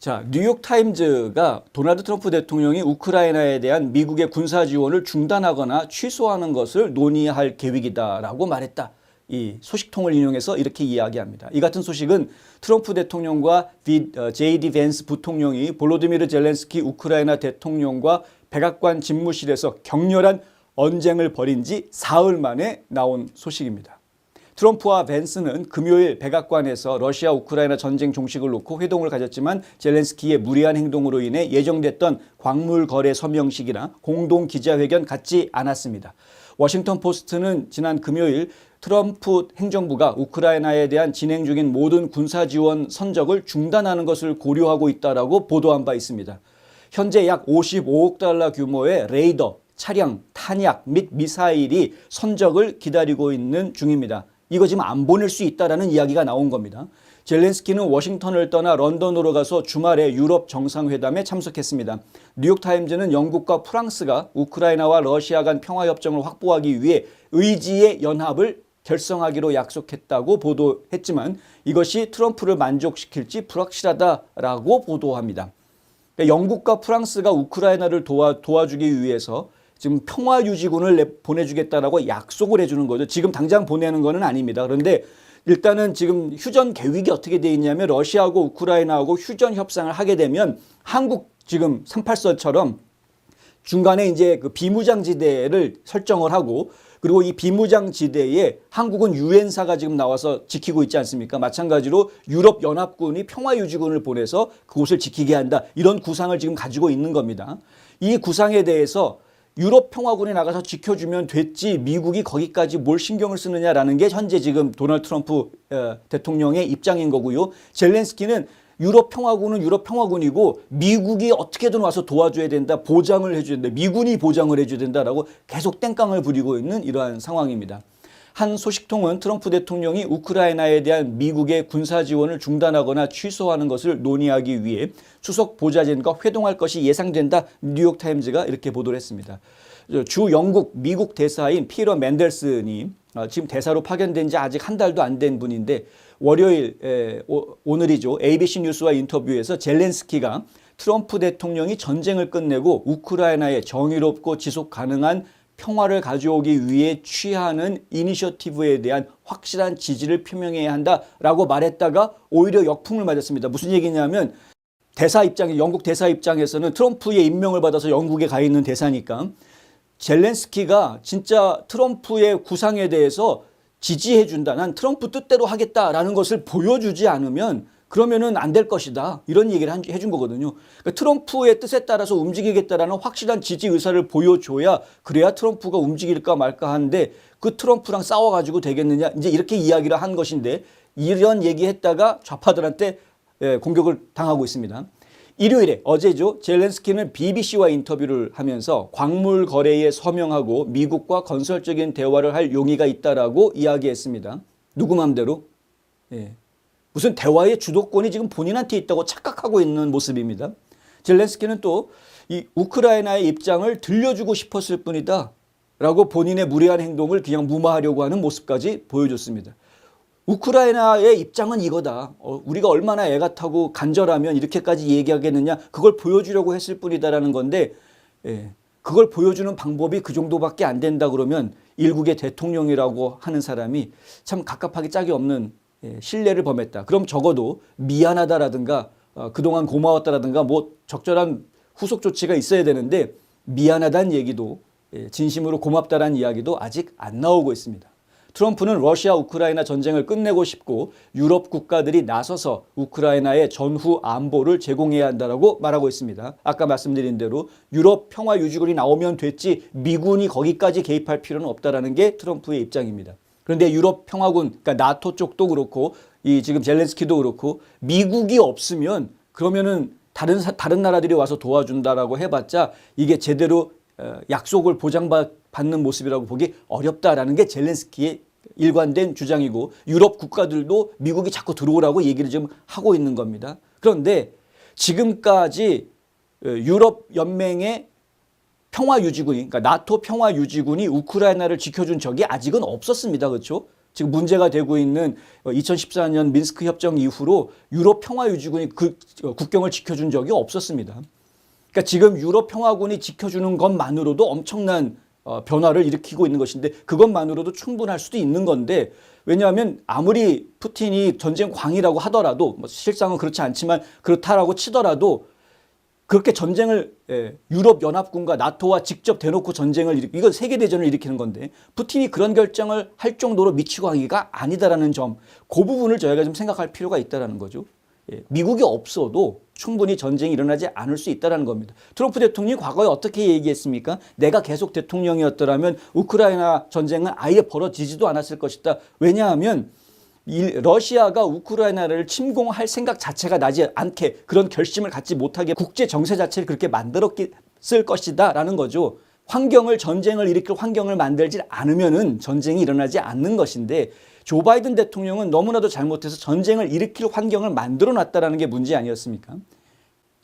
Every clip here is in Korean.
자, 뉴욕타임즈가 도널드 트럼프 대통령이 우크라이나에 대한 미국의 군사 지원을 중단하거나 취소하는 것을 논의할 계획이다라고 말했다. 이 소식통을 인용해서 이렇게 이야기합니다. 이 같은 소식은 트럼프 대통령과 JD 벤스 부통령이 볼로디미르 젤렌스키 우크라이나 대통령과 백악관 집무실에서 격렬한 언쟁을 벌인 지 사흘 만에 나온 소식입니다. 트럼프와 벤스는 금요일 백악관에서 러시아 우크라이나 전쟁 종식을 놓고 회동을 가졌지만 젤렌스키의 무리한 행동으로 인해 예정됐던 광물 거래 서명식이나 공동 기자회견 갖지 않았습니다. 워싱턴 포스트는 지난 금요일 트럼프 행정부가 우크라이나에 대한 진행 중인 모든 군사 지원 선적을 중단하는 것을 고려하고 있다라고 보도한 바 있습니다. 현재 약 55억 달러 규모의 레이더, 차량, 탄약 및 미사일이 선적을 기다리고 있는 중입니다. 이거 지금 안 보낼 수 있다라는 이야기가 나온 겁니다. 젤렌스키는 워싱턴을 떠나 런던으로 가서 주말에 유럽 정상회담에 참석했습니다. 뉴욕타임즈는 영국과 프랑스가 우크라이나와 러시아 간 평화협정을 확보하기 위해 의지의 연합을 결성하기로 약속했다고 보도했지만 이것이 트럼프를 만족시킬지 불확실하다라고 보도합니다. 영국과 프랑스가 우크라이나를 도와주기 위해서 지금 평화유지군을 보내주겠다라고 약속을 해주는 거죠. 지금 당장 보내는 거는 아닙니다. 그런데 일단은 지금 휴전 계획이 어떻게 돼 있냐면 러시아하고 우크라이나하고 휴전 협상을 하게 되면 한국 지금 38선처럼 중간에 이제 그 비무장지대를 설정을 하고 그리고 이 비무장지대에 한국은 유엔사가 지금 나와서 지키고 있지 않습니까? 마찬가지로 유럽연합군이 평화유지군을 보내서 그곳을 지키게 한다. 이런 구상을 지금 가지고 있는 겁니다. 이 구상에 대해서 유럽 평화군이 나가서 지켜주면 됐지 미국이 거기까지 뭘 신경을 쓰느냐라는 게 현재 지금 도널드 트럼프 대통령의 입장인 거고요. 젤렌스키는 유럽 평화군은 유럽 평화군이고 미국이 어떻게든 와서 도와줘야 된다. 보장을 해줘야 된다. 미군이 보장을 해줘야 된다라고 계속 땡깡을 부리고 있는 이러한 상황입니다. 한 소식통은 트럼프 대통령이 우크라이나에 대한 미국의 군사 지원을 중단하거나 취소하는 것을 논의하기 위해 수석 보좌진과 회동할 것이 예상된다. 뉴욕타임즈가 이렇게 보도를 했습니다. 주 영국 미국 대사인 피터 맨델슨이 지금 대사로 파견된 지 아직 한 달도 안 된 분인데 월요일 오늘이죠. ABC 뉴스와 인터뷰에서 젤렌스키가 트럼프 대통령이 전쟁을 끝내고 우크라이나에 정의롭고 지속 가능한 평화를 가져오기 위해 취하는 이니셔티브에 대한 확실한 지지를 표명해야 한다라고 말했다가 오히려 역풍을 맞았습니다. 무슨 얘기냐면 영국 대사 입장에서는 트럼프의 임명을 받아서 영국에 가 있는 대사니까 젤렌스키가 진짜 트럼프의 구상에 대해서 지지해 준다. 난 트럼프 뜻대로 하겠다라는 것을 보여주지 않으면 그러면은 안 될 것이다. 이런 얘기를 해준 거거든요. 그러니까 트럼프의 뜻에 따라서 움직이겠다라는 확실한 지지 의사를 보여줘야 그래야 트럼프가 움직일까 말까 하는데 그 트럼프랑 싸워가지고 되겠느냐. 이제 이렇게 이야기를 한 것인데 이런 얘기했다가 좌파들한테 공격을 당하고 있습니다. 일요일에 어제죠. 젤렌스키는 BBC와 인터뷰를 하면서 광물 거래에 서명하고 미국과 건설적인 대화를 할 용의가 있다라고 이야기했습니다. 누구 맘대로? 무슨 대화의 주도권이 지금 본인한테 있다고 착각하고 있는 모습입니다. 젤렌스키는 또 이 우크라이나의 입장을 들려주고 싶었을 뿐이다 라고 본인의 무례한 행동을 그냥 무마하려고 하는 모습까지 보여줬습니다. 우크라이나의 입장은 이거다. 우리가 얼마나 애가 타고 간절하면 이렇게까지 얘기하겠느냐. 그걸 보여주려고 했을 뿐이다라는 건데 그걸 보여주는 방법이 그 정도밖에 안 된다 그러면 일국의 대통령이라고 하는 사람이 참 갑갑하기 짝이 없는 신뢰를 범했다. 그럼 적어도 미안하다라든가 그동안 고마웠다라든가 뭐 적절한 후속 조치가 있어야 되는데 미안하다는 얘기도 진심으로 고맙다라는 이야기도 아직 안 나오고 있습니다. 트럼프는 러시아 우크라이나 전쟁을 끝내고 싶고 유럽 국가들이 나서서 우크라이나의 전후 안보를 제공해야 한다고 말하고 있습니다. 아까 말씀드린 대로 유럽 평화유지군이 나오면 됐지 미군이 거기까지 개입할 필요는 없다라는 게 트럼프의 입장입니다. 그런데 유럽 평화군, 그러니까 나토 쪽도 그렇고 이 지금 젤렌스키도 그렇고 미국이 없으면 그러면은 다른 나라들이 와서 도와준다라고 해봤자 이게 제대로 약속을 보장받는 모습이라고 보기 어렵다라는 게 젤렌스키의 일관된 주장이고 유럽 국가들도 미국이 자꾸 들어오라고 얘기를 좀 하고 있는 겁니다. 그런데 지금까지 유럽 연맹의 평화유지군이, 그러니까 나토 평화유지군이 우크라이나를 지켜준 적이 아직은 없었습니다. 그렇죠? 지금 문제가 되고 있는 2014년 민스크 협정 이후로 유럽 평화유지군이 그 국경을 지켜준 적이 없었습니다. 그러니까 지금 유럽 평화군이 지켜주는 것만으로도 엄청난 변화를 일으키고 있는 것인데 그것만으로도 충분할 수도 있는 건데 왜냐하면 아무리 푸틴이 전쟁 광이라고 하더라도 뭐 실상은 그렇지 않지만 그렇다라고 치더라도 그렇게 전쟁을 유럽 연합군과 나토와 직접 대놓고 전쟁을 이건 세계 대전을 일으키는 건데 푸틴이 그런 결정을 할 정도로 미치광이가 아니다라는 점, 그 부분을 저희가 좀 생각할 필요가 있다라는 거죠. 미국이 없어도 충분히 전쟁이 일어나지 않을 수 있다는 겁니다. 트럼프 대통령이 과거에 어떻게 얘기했습니까? 내가 계속 대통령이었더라면 우크라이나 전쟁은 아예 벌어지지도 않았을 것이다. 왜냐하면 러시아가 우크라이나를 침공할 생각 자체가 나지 않게 그런 결심을 갖지 못하게 국제 정세 자체를 그렇게 만들었을 것이다 라는 거죠. 전쟁을 일으킬 환경을 만들지 않으면은 전쟁이 일어나지 않는 것인데 조 바이든 대통령은 너무나도 잘못해서 전쟁을 일으킬 환경을 만들어 놨다는 게 문제 아니었습니까?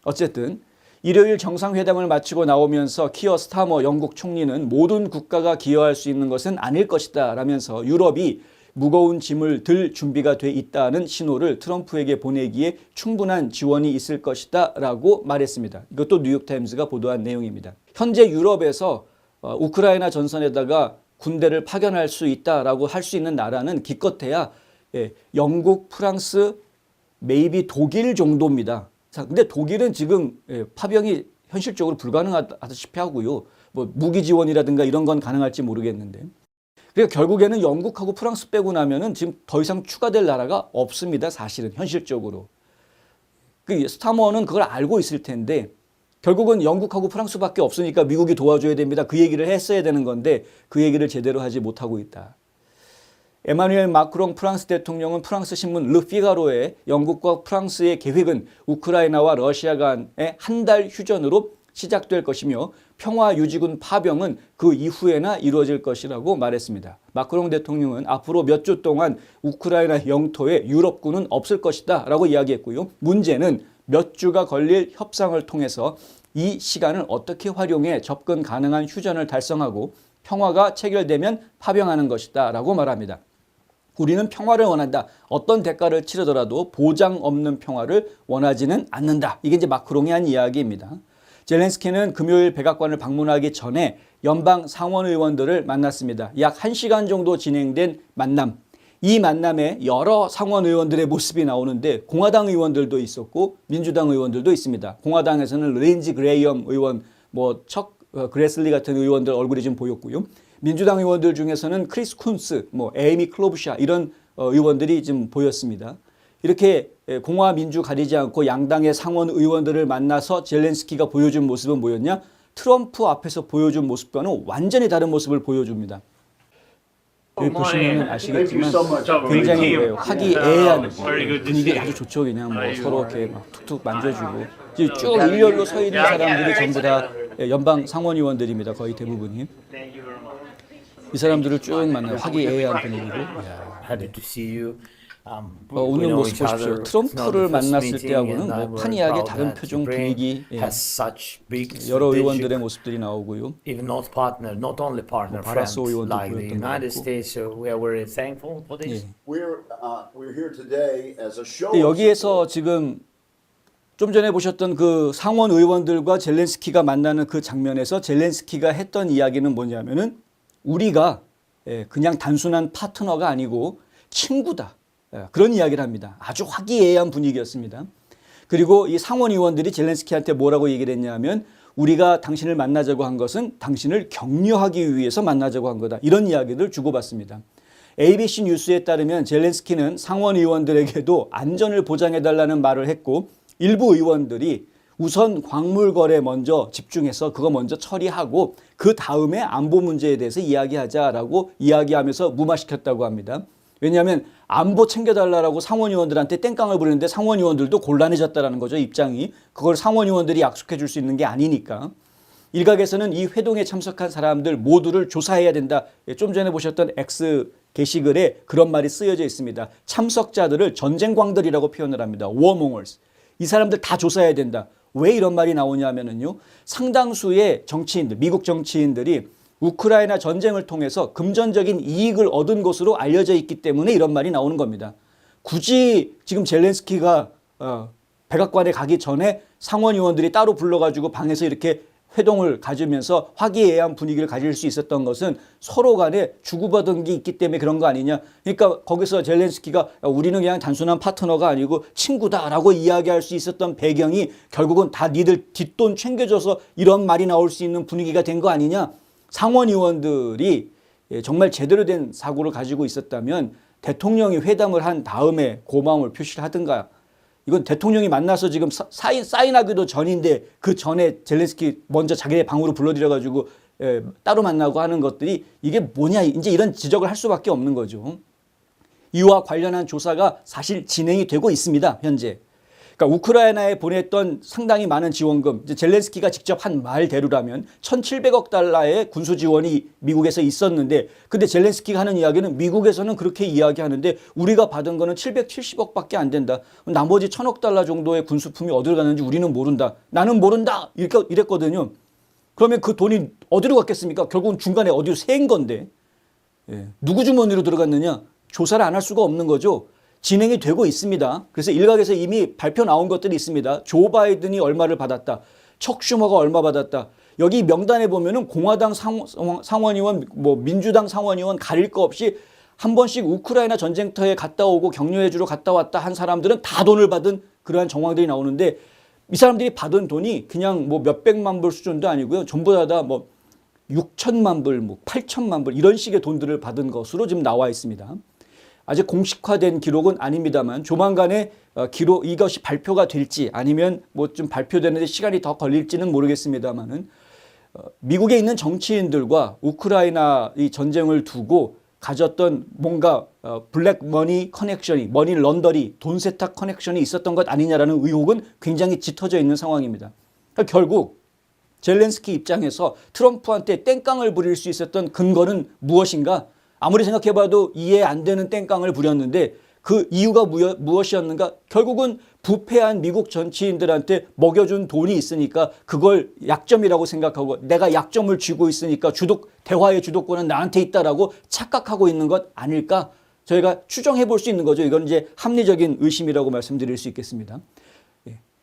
어쨌든 일요일 정상회담을 마치고 나오면서 키어 스타머 영국 총리는 모든 국가가 기여할 수 있는 것은 아닐 것이다 라면서 유럽이 무거운 짐을 들 준비가 돼 있다는 신호를 트럼프에게 보내기에 충분한 지원이 있을 것이다 라고 말했습니다. 이것도 뉴욕타임스가 보도한 내용입니다. 현재 유럽에서 우크라이나 전선에다가 군대를 파견할 수 있다라고 할 수 있는 나라는 기껏해야 영국, 프랑스, 메이비 독일 정도입니다. 자, 근데 독일은 지금 파병이 현실적으로 불가능하다시피 하고요. 뭐 무기 지원이라든가 이런 건 가능할지 모르겠는데. 그러니까 결국에는 영국하고 프랑스 빼고 나면은 지금 더 이상 추가될 나라가 없습니다. 사실은 현실적으로. 그 스타머는 그걸 알고 있을 텐데 결국은 영국하고 프랑스밖에 없으니까 미국이 도와줘야 됩니다. 그 얘기를 했어야 되는 건데 그 얘기를 제대로 하지 못하고 있다. 에마누엘 마크롱 프랑스 대통령은 프랑스 신문 르피가로에 영국과 프랑스의 계획은 우크라이나와 러시아 간의 한 달 휴전으로 시작될 것이며 평화유지군 파병은 그 이후에나 이루어질 것이라고 말했습니다. 마크롱 대통령은 앞으로 몇 주 동안 우크라이나 영토에 유럽군은 없을 것이다 라고 이야기했고요. 문제는 몇 주가 걸릴 협상을 통해서 이 시간을 어떻게 활용해 접근 가능한 휴전을 달성하고 평화가 체결되면 파병하는 것이다 라고 말합니다. 우리는 평화를 원한다. 어떤 대가를 치르더라도 보장 없는 평화를 원하지는 않는다. 이게 이제 마크롱이 한 이야기입니다. 젤렌스키는 금요일 백악관을 방문하기 전에 연방 상원 의원들을 만났습니다. 약 1시간 정도 진행된 만남. 이 만남에 여러 상원 의원들의 모습이 나오는데 공화당 의원들도 있었고 민주당 의원들도 있습니다. 공화당에서는 린지 그레이엄 의원, 척 그레슬리 같은 의원들 얼굴이 좀 보였고요. 민주당 의원들 중에서는 크리스 쿤스, 에이미 클로부샤 이런 의원들이 좀 보였습니다. 이렇게 공화 민주 가리지 않고 양당의 상원 의원들을 만나서 젤렌스키가 보여준 모습은 뭐였냐? 트럼프 앞에서 보여준 모습과는 완전히 다른 모습을 보여줍니다. 여기 보시면 아시겠지만 굉장히 화기애애한 분위기 아주 좋죠. 그냥 서로 이렇게 막 툭툭 만져주고 쭉 일렬로 서 있는 사람들이 전부 다 연방 상원의원들입니다. 거의 대부분이. 이 사람들을 쭉 만나 화기애애한 분위기고. 웃는 모습 보십시오. 트럼프를 만났을 때하고는 판이하게 다른 표정 분위기, 여러 의원들의 모습들이 나오고요. 바라스 의원도 보였던 것 같고. 근데 여기에서 지금 좀 전에 보셨던 그 상원 의원들과 젤렌스키가 만나는 그 장면에서 젤렌스키가 했던 이야기는 뭐냐면은 우리가 그냥 단순한 파트너가 아니고 친구다. 그런 이야기를 합니다. 아주 화기애애한 분위기였습니다. 그리고 이 상원 의원들이 젤렌스키한테 뭐라고 얘기를 했냐면 우리가 당신을 만나자고 한 것은 당신을 격려하기 위해서 만나자고 한 거다. 이런 이야기를 주고받습니다. ABC 뉴스에 따르면 젤렌스키는 상원 의원들에게도 안전을 보장해달라는 말을 했고 일부 의원들이 우선 광물 거래 먼저 집중해서 그거 먼저 처리하고 그 다음에 안보 문제에 대해서 이야기하자라고 이야기하면서 무마시켰다고 합니다. 왜냐하면 안보 챙겨달라고 상원의원들한테 땡깡을 부리는데 상원의원들도 곤란해졌다는 거죠. 입장이. 그걸 상원의원들이 약속해 줄 수 있는 게 아니니까. 일각에서는 이 회동에 참석한 사람들 모두를 조사해야 된다. 좀 전에 보셨던 X 게시글에 그런 말이 쓰여져 있습니다. 참석자들을 전쟁광들이라고 표현을 합니다. warmongers. 이 사람들 다 조사해야 된다. 왜 이런 말이 나오냐면요. 상당수의 정치인들, 미국 정치인들이 우크라이나 전쟁을 통해서 금전적인 이익을 얻은 것으로 알려져 있기 때문에 이런 말이 나오는 겁니다. 굳이 지금 젤렌스키가 백악관에 가기 전에 상원의원들이 따로 불러가지고 방에서 이렇게 회동을 가지면서 화기애애한 분위기를 가질 수 있었던 것은 서로 간에 주고받은 게 있기 때문에 그런 거 아니냐. 그러니까 거기서 젤렌스키가 우리는 그냥 단순한 파트너가 아니고 친구다라고 이야기할 수 있었던 배경이 결국은 다 니들 뒷돈 챙겨줘서 이런 말이 나올 수 있는 분위기가 된 거 아니냐. 상원의원들이 정말 제대로 된 사고를 가지고 있었다면 대통령이 회담을 한 다음에 고마움을 표시를 하든가. 이건 대통령이 만나서 지금 사인하기도 전인데 그 전에 젤렌스키 먼저 자기네 방으로 불러들여가지고 따로 만나고 하는 것들이 이게 뭐냐 이제 이런 지적을 할 수밖에 없는 거죠. 이와 관련한 조사가 사실 진행이 되고 있습니다. 현재. 그러니까 우크라이나에 보냈던 상당히 많은 지원금, 젤렌스키가 직접 한 말대로라면 1,700억 달러의 군수 지원이 미국에서 있었는데 근데 젤렌스키가 하는 이야기는 미국에서는 그렇게 이야기하는데 우리가 받은 거는 770억밖에 안 된다. 나머지 1,000억 달러 정도의 군수품이 어디로 갔는지 우리는 모른다. 나는 모른다. 이랬거든요. 그러면 그 돈이 어디로 갔겠습니까? 결국은 중간에 어디로 새인 건데 누구 주머니로 들어갔느냐? 조사를 안 할 수가 없는 거죠. 진행이 되고 있습니다. 그래서 일각에서 이미 발표 나온 것들이 있습니다. 조 바이든이 얼마를 받았다. 척 슈머가 얼마 받았다. 여기 명단에 보면은 공화당 상원의원, 민주당 상원의원 가릴 거 없이 한 번씩 우크라이나 전쟁터에 갔다 오고 격려해주러 갔다 왔다 한 사람들은 다 돈을 받은 그러한 정황들이 나오는데 이 사람들이 받은 돈이 그냥 몇백만 불 수준도 아니고요. 전부 다 6천만 불, 8천만 불 이런 식의 돈들을 받은 것으로 지금 나와 있습니다. 아직 공식화된 기록은 아닙니다만 조만간에 이것이 발표가 될지 아니면 좀 발표되는데 시간이 더 걸릴지는 모르겠습니다만은 미국에 있는 정치인들과 우크라이나 이 전쟁을 두고 가졌던 뭔가 블랙 머니 커넥션이, 머니 런더리, 돈 세탁 커넥션이 있었던 것 아니냐라는 의혹은 굉장히 짙어져 있는 상황입니다. 그러니까 결국 젤렌스키 입장에서 트럼프한테 땡깡을 부릴 수 있었던 근거는 무엇인가? 아무리 생각해봐도 이해 안 되는 땡깡을 부렸는데 그 이유가 무엇이었는가? 결국은 부패한 미국 정치인들한테 먹여준 돈이 있으니까 그걸 약점이라고 생각하고 내가 약점을 쥐고 있으니까 대화의 주도권은 나한테 있다라고 착각하고 있는 것 아닐까? 저희가 추정해 볼 수 있는 거죠. 이건 이제 합리적인 의심이라고 말씀드릴 수 있겠습니다.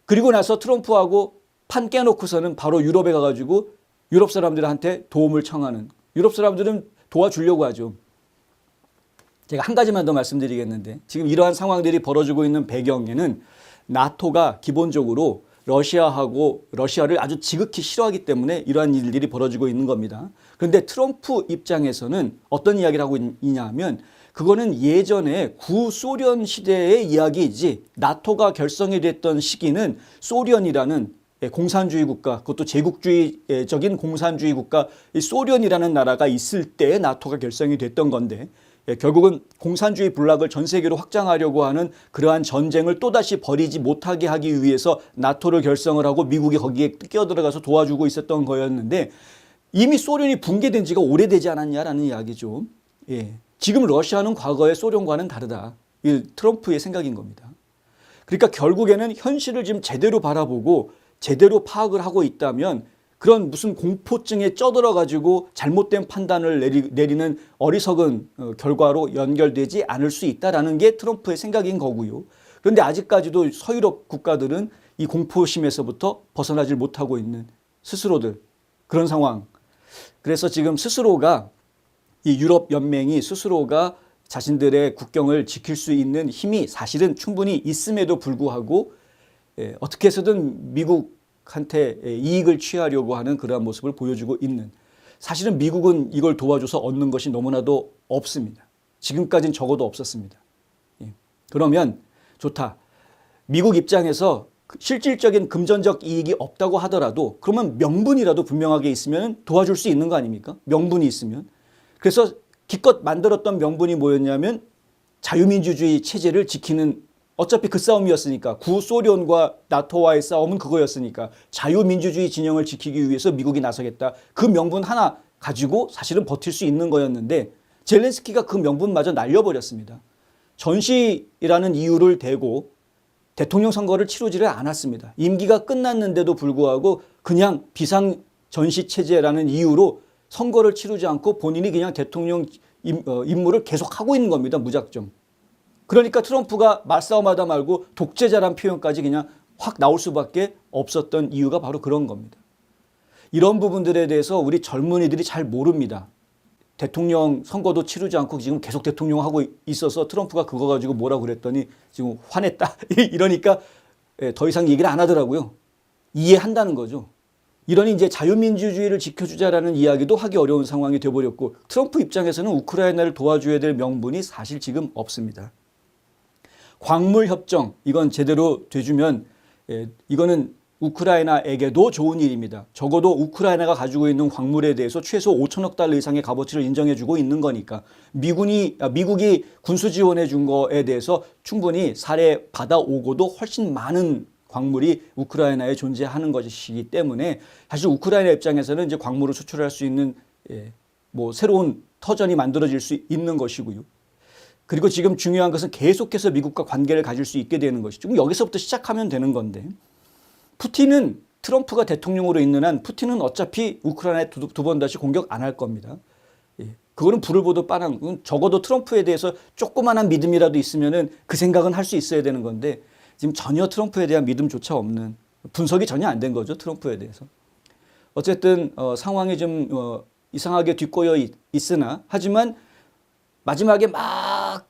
그리고 나서 트럼프하고 판 깨놓고서는 바로 유럽에 가가지고 유럽 사람들한테 도움을 청하는, 유럽 사람들은 도와주려고 하죠. 제가 한 가지만 더 말씀드리겠는데 지금 이러한 상황들이 벌어지고 있는 배경에는 나토가 기본적으로 러시아를 아주 지극히 싫어하기 때문에 이러한 일들이 벌어지고 있는 겁니다. 그런데 트럼프 입장에서는 어떤 이야기를 하고 있냐 하면 그거는 예전에 구소련 시대의 이야기이지 나토가 결성이 됐던 시기는 소련이라는 공산주의 국가, 그것도 제국주의적인 공산주의 국가, 소련이라는 나라가 있을 때 나토가 결성이 됐던 건데 결국은 공산주의 블락을 전 세계로 확장하려고 하는 그러한 전쟁을 또다시 벌이지 못하게 하기 위해서 나토를 결성을 하고 미국이 거기에 끼어들어가서 도와주고 있었던 거였는데 이미 소련이 붕괴된 지가 오래되지 않았냐라는 이야기죠. 지금 러시아는 과거의 소련과는 다르다. 이 트럼프의 생각인 겁니다. 그러니까 결국에는 현실을 지금 제대로 바라보고 제대로 파악을 하고 있다면 그런 무슨 공포증에 쪄들어가지고 잘못된 판단을 내리는 어리석은 결과로 연결되지 않을 수 있다는 게 트럼프의 생각인 거고요. 그런데 아직까지도 서유럽 국가들은 이 공포심에서부터 벗어나질 못하고 있는 스스로들 그런 상황. 그래서 지금 스스로가 이 유럽 연맹이 스스로가 자신들의 국경을 지킬 수 있는 힘이 사실은 충분히 있음에도 불구하고 어떻게 해서든 미국한테 이익을 취하려고 하는 그러한 모습을 보여주고 있는, 사실은 미국은 이걸 도와줘서 얻는 것이 너무나도 없습니다. 지금까지는 적어도 없었습니다. 그러면 좋다. 미국 입장에서 실질적인 금전적 이익이 없다고 하더라도 그러면 명분이라도 분명하게 있으면 도와줄 수 있는 거 아닙니까? 명분이 있으면. 그래서 기껏 만들었던 명분이 뭐였냐면 자유민주주의 체제를 지키는, 어차피 그 싸움이었으니까, 구소련과 나토와의 싸움은 그거였으니까 자유민주주의 진영을 지키기 위해서 미국이 나서겠다. 그 명분 하나 가지고 사실은 버틸 수 있는 거였는데 젤렌스키가 그 명분마저 날려버렸습니다. 전시라는 이유를 대고 대통령 선거를 치르지를 않았습니다. 임기가 끝났는데도 불구하고 그냥 비상 전시 체제라는 이유로 선거를 치르지 않고 본인이 그냥 대통령 임무를 계속하고 있는 겁니다. 무작정. 그러니까 트럼프가 말싸움하다 말고 독재자란 표현까지 그냥 확 나올 수밖에 없었던 이유가 바로 그런 겁니다. 이런 부분들에 대해서 우리 젊은이들이 잘 모릅니다. 대통령 선거도 치르지 않고 지금 계속 대통령 하고 있어서 트럼프가 그거 가지고 뭐라고 그랬더니 지금 화냈다. 이러니까 더 이상 얘기를 안 하더라고요. 이해한다는 거죠. 이러니 이제 자유민주주의를 지켜주자라는 이야기도 하기 어려운 상황이 되어버렸고 트럼프 입장에서는 우크라이나를 도와줘야 될 명분이 사실 지금 없습니다. 광물협정 이건 제대로 돼주면 이거는 우크라이나에게도 좋은 일입니다. 적어도 우크라이나가 가지고 있는 광물에 대해서 최소 5천억 달러 이상의 값어치를 인정해주고 있는 거니까 미국이 군수 지원해 준 거에 대해서 충분히 사례 받아오고도 훨씬 많은 광물이 우크라이나에 존재하는 것이기 때문에 사실 우크라이나 입장에서는 이제 광물을 수출할 수 있는 뭐 새로운 터전이 만들어질 수 있는 것이고요. 그리고 지금 중요한 것은 계속해서 미국과 관계를 가질 수 있게 되는 것이죠. 여기서부터 시작하면 되는 건데 푸틴은 트럼프가 대통령으로 있는 한 푸틴은 어차피 우크라이나에 두 번 다시 공격 안 할 겁니다. 그거는 불을 보듯 뻔한 건 적어도 트럼프에 대해서 조그만한 믿음이라도 있으면은 그 생각은 할 수 있어야 되는 건데 지금 전혀 트럼프에 대한 믿음조차 없는 분석이 전혀 안 된 거죠. 트럼프에 대해서. 어쨌든 상황이 좀 이상하게 뒷꼬여 있으나 하지만 마지막에 막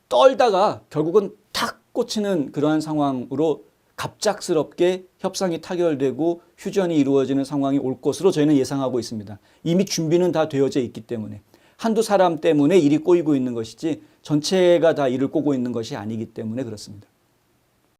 떨다가 결국은 탁 꽂히는 그러한 상황으로 갑작스럽게 협상이 타결되고 휴전이 이루어지는 상황이 올 것으로 저희는 예상하고 있습니다. 이미 준비는 다 되어져 있기 때문에 한두 사람 때문에 일이 꼬이고 있는 것이지 전체가 다 일을 꼬고 있는 것이 아니기 때문에 그렇습니다.